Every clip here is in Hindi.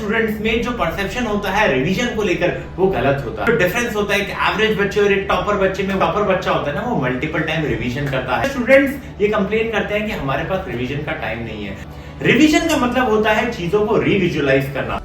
स्टूडेंट्स में जो परसेप्शन होता है रिवीजन को लेकर वो गलत होता है। जो डिफरेंस होता है कि एवरेज बच्चे और एक टॉपर बच्चे में, टॉपर बच्चा होता है ना वो मल्टीपल टाइम रिवीजन करता है। स्टूडेंट्स ये कंप्लेन करते हैं कि हमारे पास रिवीजन का टाइम नहीं है। रिवीजन का मतलब होता है चीजों को रिविजुअलाइज करना।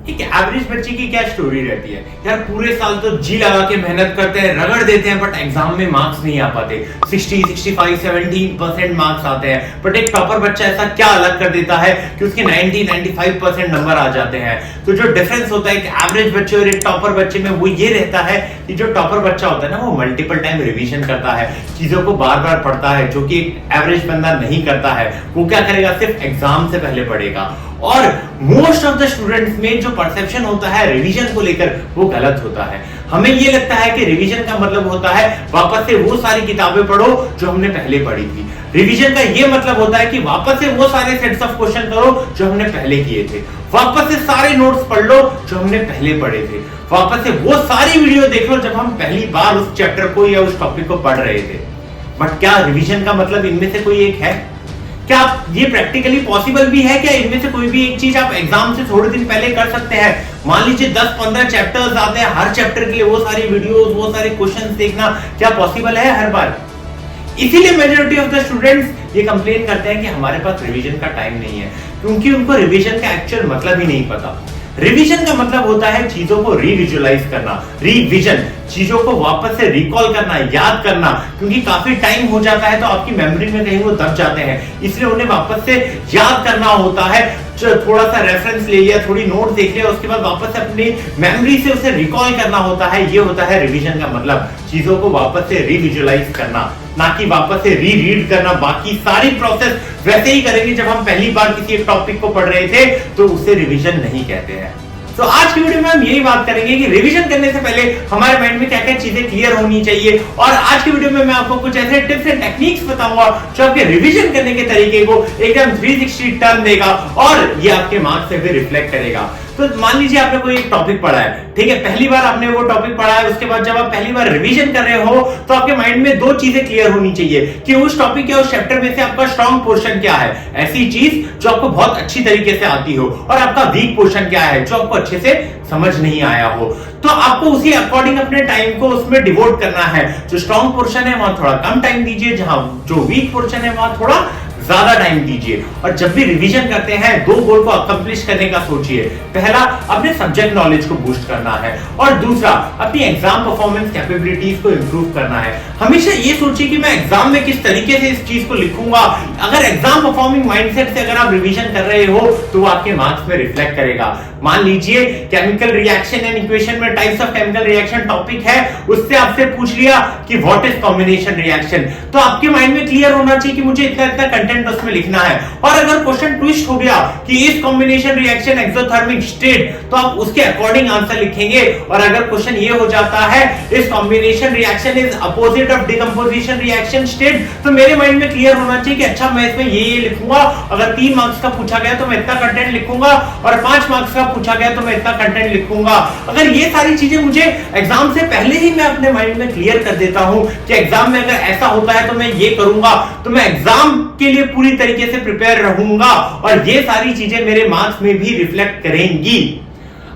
एक एवरेज बच्चे की क्या स्टोरी रहती है यार, पूरे साल तो जी लगा के मेहनत करते हैं, रगड़ देते हैं, बट एग्जाम में मार्क्स नहीं आ पाते। 60, 65, 70% मार्क्स आते हैं। बट एक टॉपर बच्चा ऐसा क्या अलग कर देता है कि उसके 90, 95% नंबर आ जाते हैं। तो जो डिफरेंस होता है एक एवरेज बच्चे और एक टॉपर बच्चे में वो ये रहता है कि जो टॉपर बच्चा होता है ना वो मल्टीपल टाइम रिवीजन करता है, चीजों को बार बार पढ़ता है, जो कि एक एवरेज बंदा नहीं करता है। वो क्या करेगा, सिर्फ एग्जाम से पहले पढ़ेगा। और मोस्ट ऑफ द स्टूडेंट्स में जो परसेप्शन होता है रिवीजन को लेकर वो गलत होता है। हमें ये लगता है कि रिवीजन का मतलब होता है वापस से वो सारी किताबें पढ़ो जो हमने पहले पढ़ी थी। रिवीजन का ये मतलब होता है कि वापस से वो सारे सेट्स ऑफ क्वेश्चन करो जो हमने पहले किए थे। वापस से सारे नोट्स पढ़ लो जो हमने पहले पढ़े थे। वापस से वो सारी वीडियो देख लो जब हम पहली बार उस चैप्टर को या उस टॉपिक को पढ़ रहे थे। बट क्या रिवीजन का मतलब इनमें से कोई एक है? क्या ये प्रैक्टिकली पॉसिबल भी है? क्या इनमें से कोई भी एक चीज आप एग्जाम से थोड़े दिन पहले कर सकते हैं? मान लीजिए 10-15 चैप्टर्स आते हैं, हर चैप्टर के लिए वो सारी वीडियोस, वो सारे क्वेश्चंस देखना क्या पॉसिबल है हर बार? इसीलिए मेजॉरिटी ऑफ द स्टूडेंट्स ये कंप्लेन करते हैं कि हमारे पास रिवीजन का टाइम नहीं है, क्योंकि उनको रिवीजन का एक्चुअल मतलब ही नहीं पता। रिवीजन का मतलब होता है चीजों को रिविजुअलाइज करना, रिविजन, चीजों को वापस से रिकॉल करना, याद करना, क्योंकि काफी टाइम हो जाता है तो आपकी मेमोरी में कहीं वो दब जाते हैं, इसलिए उन्हें वापस से याद करना होता है। थोड़ा सा रेफरेंस ले लिया, थोड़ी नोट देख लिया, उसके बाद वापस से अपनी मेमोरी से उसे रिकॉल करना होता है। ये होता है रिवीजन का मतलब, चीजों को वापस से रिविजुअलाइज करना, ना कि वापस से रीड करना। बाकी सारी प्रोसेस वैसे ही करेंगे जब हम पहली बार किसी एक टॉपिक को पढ़ रहे थे, तो उसे रिवीजन नहीं कहते हैं। तो आज की वीडियो में हम यही बात करेंगे कि रिवीजन करने से पहले हमारे माइंड में क्या-क्या चीजें क्लियर होनी चाहिए। और आज की वीडियो में मैं आपको कुछ ऐसे टिप्स एंड टेक्निक्स बताऊंगा जो आपके रिवीजन करने के तरीके को एकदम 360 टर्न देगा और ये आपके मार्क्स से भी रिफ्लेक्ट करेगा। तो मान लीजिए आपने कोई एक टॉपिक पढ़ा है, ठीक है, पहली बार आपने वो टॉपिक पढ़ा है, उसके बाद जब आप पहली बार रिवीजन कर रहे हो तो आपके माइंड में दो चीजें क्लियर होनी चाहिए कि उस टॉपिक या उस चैप्टर में से आपका स्ट्रॉन्ग पोर्शन क्या है, ऐसी चीज जो आपको बहुत अच्छी तरीके से आती हो, और आपका वीक पोर्शन क्या है जो आपको अच्छे से समझ नहीं आया हो। तो आपको उसी अकॉर्डिंग अपने टाइम को उसमें डिवोट करना है। जो स्ट्रॉन्ग पोर्शन है वहां थोड़ा कम टाइम दीजिए, जहां जो वीक पोर्शन है वहां थोड़ा ज्यादा टाइम दीजिए। और जब भी रिवीजन करते हैं दो गोल को अकम्प्लिश करने का सोचिए। पहला, अपने सब्जेक्ट नॉलेज को बूस्ट करना है, और दूसरा, अपनी एग्जाम परफॉर्मेंस कैपेबिलिटीज को इंप्रूव करना है। हमेशा ये सोचिए कि मैं एग्जाम में किस तरीके से इस चीज को लिखूंगा। अगर एग्जाम परफॉर्मिंग माइंडसेट से अगर आप रिवीजन कर रहे हो तो वो आपके मार्क्स में रिफ्लेक्ट करेगा। मान लीजिए केमिकल रिएक्शन एंड इक्वेशन में types of chemical reaction topic है, उससे आपसे पूछ लिया कि व्हाट इज कॉम्बिनेशन रिएक्शन, तो आपके माइंड में क्लियर होना चाहिए कि मुझे इतना इतना कंटेंट उसमें लिखना है। और अगर क्वेश्चन ट्विस्ट हो गया कि इस कॉम्बिनेशन रिएक्शन एक्सोथर्मिक स्टेट, तो आप उसके अकॉर्डिंग आंसर लिखेंगे। और अगर क्वेश्चन ये हो जाता है इस combination reaction is opposite of decomposition reaction state, तो मेरे माइंड में क्लियर होना चाहिए कि अच्छा मैं इसमें ये लिखूंगा। अगर 3 मार्क्स का पूछा गया तो मैं इतना कंटेंट लिखूंगा, और 5 मार्क्स का पूछा गया तो मैं इतना कंटेंट लिखूंगा। अगर ये सारी चीजें मुझे एग्जाम से पहले ही मैं अपने माइंड में क्लियर कर देता हूं कि एग्जाम में अगर ऐसा होता है तो मैं ये करूंगा, तो मैं एग्जाम के लिए पूरी तरीके से प्रिपेयर रहूंगा, और ये सारी चीजें मेरे मार्क्स में भी रिफ्लेक्ट करेंगी।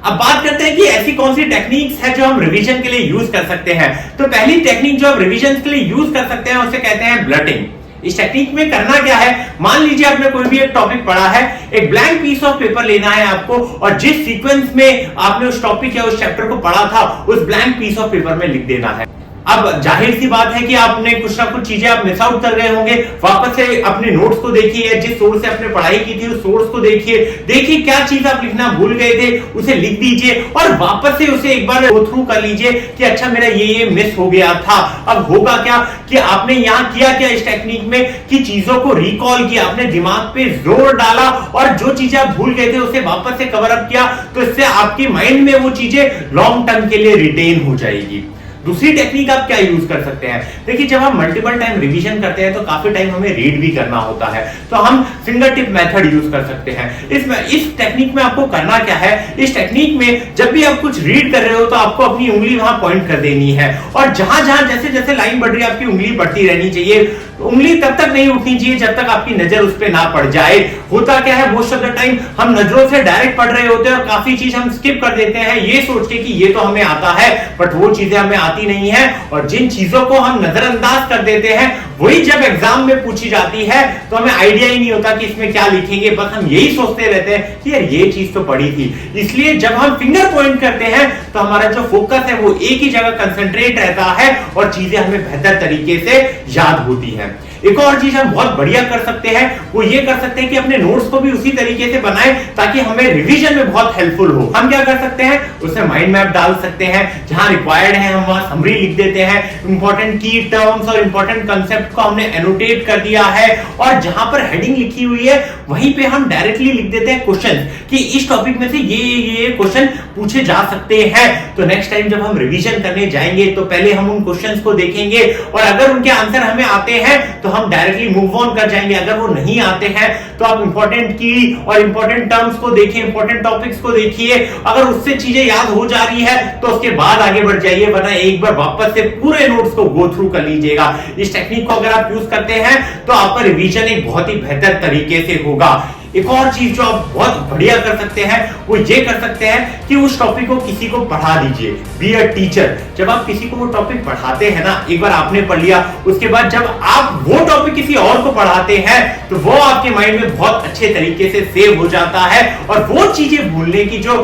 अब बात करते हैं कि ऐसी कौन सी टेक्निक्स है जो हम रिवीजन के लिए यूज कर सकते हैं। तो पहली टेक्निक जो आप रिवीजन के लिए यूज कर सकते हैं उसे कहते हैं ब्लटिंग। इस टेक्निक में करना क्या है, मान लीजिए आपने कोई भी एक टॉपिक पढ़ा है, एक ब्लैंक पीस ऑफ पेपर लेना है आपको, और जिस सीक्वेंस में आपने उस टॉपिक या उस चैप्टर को पढ़ा था उस ब्लैंक पीस ऑफ पेपर में लिख देना है। अब जाहिर सी बात है कि आपने कुछ ना कुछ चीजें आप मिस आउट कर गए होंगे। वापस से अपने नोट्स को देखिए, जिस सोर्स से आपने पढ़ाई की थी उस सोर्स को देखिए क्या चीज आप लिखना भूल गए थे उसे लिख दीजिए, और वापस से उसे एक बार गो थ्रू कर लीजिए कि अच्छा मेरा ये मिस हो गया था। अब होगा क्या कि आपने यहाँ किया क्या इस टेक्निक में कि चीजों को रिकॉल किया, अपने दिमाग पे जोर डाला, और जो चीजें आप भूल गए थे उसे वापस से कवर अप किया, तो इससे आपके माइंड में वो चीजें लॉन्ग टर्म के लिए रिटेन हो जाएगी। दूसरी टेक्निक आप क्या यूज कर सकते हैं, देखिए जब हम मल्टीपल टाइम रिवीजन करते हैं तो काफी टाइम हमें रीड भी करना होता है, तो हम फिंगर टिप मेथड यूज कर सकते हैं। इस टेक्निक में आपको करना क्या है, इस टेक्निक में जब भी आप कुछ रीड कर रहे हो तो आपको अपनी उंगली वहां पॉइंट कर देनी है, और जहां जहां जैसे जैसे लाइन बढ़ रही है आपकी उंगली बढ़ती रहनी चाहिए। उंगली तब तक नहीं उठनी चाहिए जब तक आपकी नजर उस पर ना पड़ जाए। होता क्या है, मोस्ट ऑफ द टाइम हम नजरों से डायरेक्ट पढ़ रहे होते हैं और काफी चीज हम स्किप कर देते हैं ये सोच के कि ये तो हमें आता है, बट वो चीजें हमें आती नहीं है। और जिन चीजों को हम नजरअंदाज कर देते हैं वही जब एग्जाम में पूछी जाती है तो हमें आइडिया ही नहीं होता कि इसमें क्या लिखेंगे, बस हम यही सोचते रहते हैं कि यार ये चीज तो पढ़ी थी। इसलिए जब हम फिंगर पॉइंट करते हैं तो हमारा जो फोकस है वो एक ही जगह कंसंट्रेट रहता है और चीजें हमें बेहतर तरीके से याद होती है। एक और चीज हम बहुत बढ़िया कर सकते हैं वो ये कर सकते हैं कि अपने नोट्स को भी उसी तरीके से बनाएं ताकि हमें रिवीजन में बहुत हेल्पफुल हो। हम क्या कर सकते हैं, उसमें माइंड मैप डाल सकते हैं, जहां रिक्वायर्ड है हम वहां समरी लिख देते हैं, इंपॉर्टेंट की टर्म्स और इंपॉर्टेंट कंसेप्ट को हमने एनोटेट कर दिया है, और जहां पर हेडिंग लिखी हुई है वहीं पे हम डायरेक्टली लिख देते हैं क्वेश्चन कि इस टॉपिक में से ये क्वेश्चन पूछे जा सकते हैं। तो नेक्स्ट टाइम जब हम रिवीजन करने जाएंगे तो पहले हम उन क्वेश्चंस को देखेंगे और अगर उनके आंसर हमें आते हैं तो हम डायरेक्टली मूव ऑन कर जाएंगे। अगर वो नहीं आते हैं तो आप इंपॉर्टेंट की और इंपॉर्टेंट टर्म्स को देखिए, इंपॉर्टेंट टॉपिक्स को देखिए, अगर उससे चीजें याद हो जा रही है तो उसके बाद आगे बढ़ जाइए, वरना एक बार वापस से पूरे नोट्स को गो थ्रू कर लीजिएगा। इस टेक्निक को अगर आप यूज करते हैं तो आपका रिवीजन एक बहुत ही बेहतर तरीके से होगा। एक और चीज जो आप बहुत बढ़िया कर सकते हैं वो ये कर सकते हैं कि उस टॉपिक को किसी को पढ़ा दीजिए। बी अ टीचर, जब आप किसी को वो टॉपिक पढ़ाते हैं ना, एक बार आपने पढ़ लिया, उसके बाद जब आप वो टॉपिक किसी और को पढ़ाते हैं तो वो आपके माइंड में बहुत अच्छे तरीके से सेव हो जाता है और वो चीजें भूलने की जो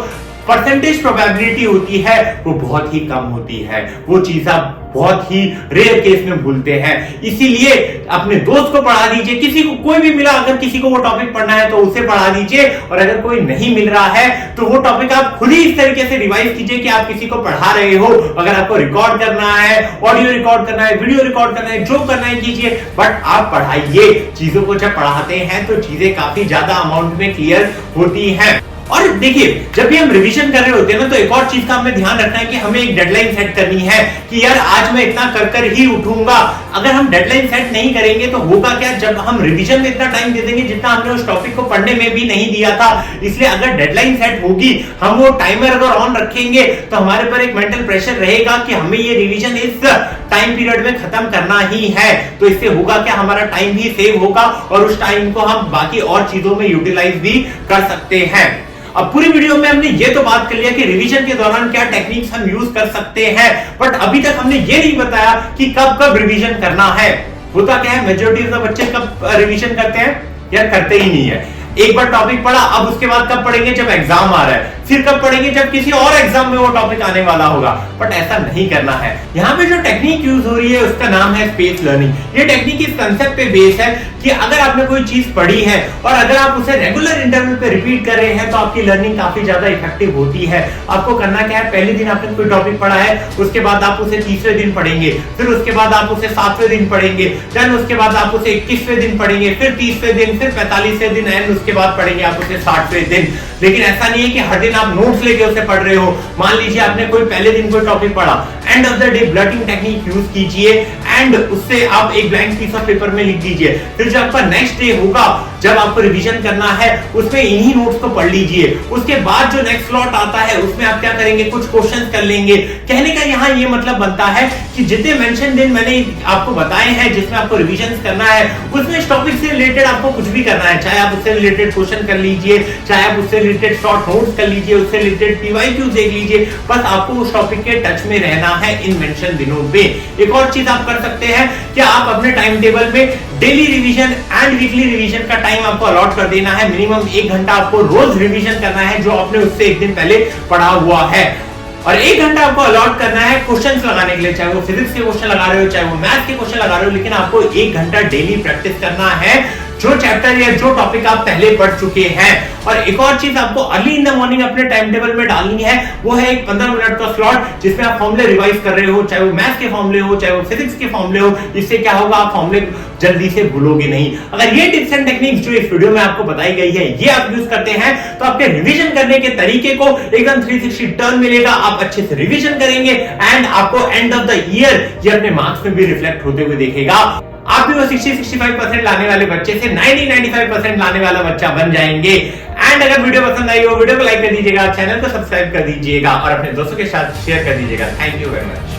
परसेंटेज प्रोबेबिलिटी होती है वो बहुत ही कम होती है। वो चीज आप बहुत ही रेयर केस में भूलते हैं। इसीलिए अपने दोस्त को पढ़ा दीजिए, किसी को कोई भी मिला, अगर किसी को वो टॉपिक पढ़ना है तो उसे पढ़ा दीजिए, और अगर कोई नहीं मिल रहा है तो वो टॉपिक आप खुद ही इस तरीके से रिवाइज कीजिए कि आप किसी को पढ़ा रहे हो। अगर आपको रिकॉर्ड करना है, ऑडियो रिकॉर्ड करना है, वीडियो रिकॉर्ड करना है, जो करना है कीजिए, बट आप पढ़ाइए। चीजों को जब पढ़ाते हैं तो चीजें काफी ज्यादा अमाउंट में क्लियर होती हैं। और देखिए जब भी हम रिवीजन कर रहे होते हैं ना तो एक और चीज का हमें ध्यान रखना है कि हमें एक डेडलाइन सेट करनी है कि यार आज मैं इतना कर कर ही उठूंगा। अगर हम डेडलाइन सेट नहीं करेंगे तो होगा क्या, जब हम रिवीजन में इतना टाइम दे देंगे जितना हमने उस टॉपिक को पढ़ने में भी नहीं दिया था। इसलिए अगर डेडलाइन सेट होगी, हम वो टाइमर अगर ऑन रखेंगे तो हमारे पर एक मेंटल प्रेशर रहेगा कि हमें ये रिवीजन इस टाइम पीरियड में खत्म करना ही है। तो इससे होगा क्या, हमारा टाइम भी सेव होगा और उस टाइम को हम बाकी और चीजों में यूटिलाइज भी कर सकते हैं। अब पूरी वीडियो में हमने ये तो बात कर लिया कि रिवीजन के दौरान क्या टेक्निक्स हम यूज कर सकते हैं, बट अभी तक हमने ये नहीं बताया कि कब कब रिवीजन करना है। होता क्या है, मेजॉरिटी ऑफ द बच्चे कब रिवीजन करते हैं, यार करते ही नहीं है। एक बार टॉपिक पढ़ा, अब उसके बाद कब पढ़ेंगे, जब एग्जाम आ रहा है, फिर कब पढ़ेंगे, जब किसी और एग्जाम में वो टॉपिक आने वाला होगा। बट ऐसा नहीं करना है। यहाँ पे जो टेक्निक यूज हो रही है उसका नाम है स्पेस लर्निंग। ये टेक्निक इस कंसेप्ट पे बेस है कि अगर आपने कोई चीज पढ़ी है और अगर आप उसे रेगुलर इंटरवल पे रिपीट कर रहे हैं तो आपकी लर्निंग काफी ज्यादा इफेक्टिव होती है। आपको करना क्या है, पहले दिन आपने कोई टॉपिक पढ़ा है, उसके बाद आप उसे तीसरे दिन पढ़ेंगे, फिर उसके बाद आप उसे 7वें दिन पढ़ेंगे, देन उसके बाद आप उसे 21वें दिन पढ़ेंगे, फिर 30वें दिन, फिर 45वें दिन, एंड उसके बाद पढ़ेंगे आप उसे 60वें दिन। लेकिन ऐसा नहीं है कि हर दिन आप नोट्स लेके उसे पढ़ रहे हो। मान लीजिए आपने कोई पहले दिन कोई टॉपिक पढ़ा, end of the day blotting technique use कीजिए एंड उससे आप एक ब्लैंक पीस ऑफ पेपर में लिख दीजिए। फिर जो आपका नेक्स्ट डे होगा जब आपको रिवीजन करना है उसमें इन्हीं नोट्स को पढ़ लीजिए। उसके बाद जो नेक्स्ट स्लॉट आता है उसमें आप क्या करेंगे, कुछ क्वेश्चंस कर लेंगे। कहने का यहाँ ये मतलब बनता है कि जितने मेंशन दिन मैंने आपको बताए हैं जिसमें आपको रिवीजन करना है उसमें इस टॉपिक से रिलेटेड आपको कुछ भी करना है, चाहे आप उससे रिलेटेड क्वेश्चन कर लीजिए, चाहे आप उससे रिलेटेड शॉर्ट नोट्स कर लीजिए, उससे रिलेटेड पीवाईक्यू देख लीजिए, बस आपको उस टॉपिक के टच में रहना है इन मेंशन दिनों पे। एक और चीज आप कर सकते हैं कि आप अपने टाइम टेबल में daily revision and weekly revision का टाइम आपको अलॉट कर देना है। मिनिमम 1 घंटा आपको रोज रिवीजन करना है जो आपने उससे एक दिन पहले पढ़ा हुआ है, और 1 घंटा आपको अलॉट करना है क्वेश्चंस लगाने के लिए, चाहे वो फिजिक्स के क्वेश्चन लगा रहे हो, चाहे वो मैथ के क्वेश्चन लगा रहे हो, लेकिन आपको 1 घंटा डेली प्रैक्टिस करना है जो चैप्टर या जो टॉपिक आप पहले पढ़ चुके हैं। और एक और चीज आपको अर्ली इन द मॉर्निंग अपने टाइम टेबल में डालनी है, वो है एक 15 मिनट का स्लॉट जिसमें आप फॉर्मूले रिवाइज कर रहे हो, चाहे वो मैथ्स के फॉर्मूले हो, चाहे वो फिजिक्स के फॉर्मूले हो। इससे क्या होगा, आप फॉर्मूले जल्दी से भूलोगे नहीं। अगर ये टिप्स एंड टेक्निक्स जो इस वीडियो में आपको बताई गई है ये आप यूज करते हैं तो आपके रिवीजन करने के तरीके को एकदम 360 टर्न मिलेगा। आप अच्छे से रिवीजन करेंगे एंड आपको एंड ऑफ द ईयर ये अपने मार्क्स में भी रिफ्लेक्ट होते हुए दिखेगा। आप भी वो 60-65% लाने वाले बच्चे से 90-95% लाने वाला बच्चा बन जाएंगे। एंड अगर वीडियो पसंद आई हो, वीडियो को लाइक कर दीजिएगा, चैनल को सब्सक्राइब कर दीजिएगा और अपने दोस्तों के साथ शेयर कर दीजिएगा। Thank you very much.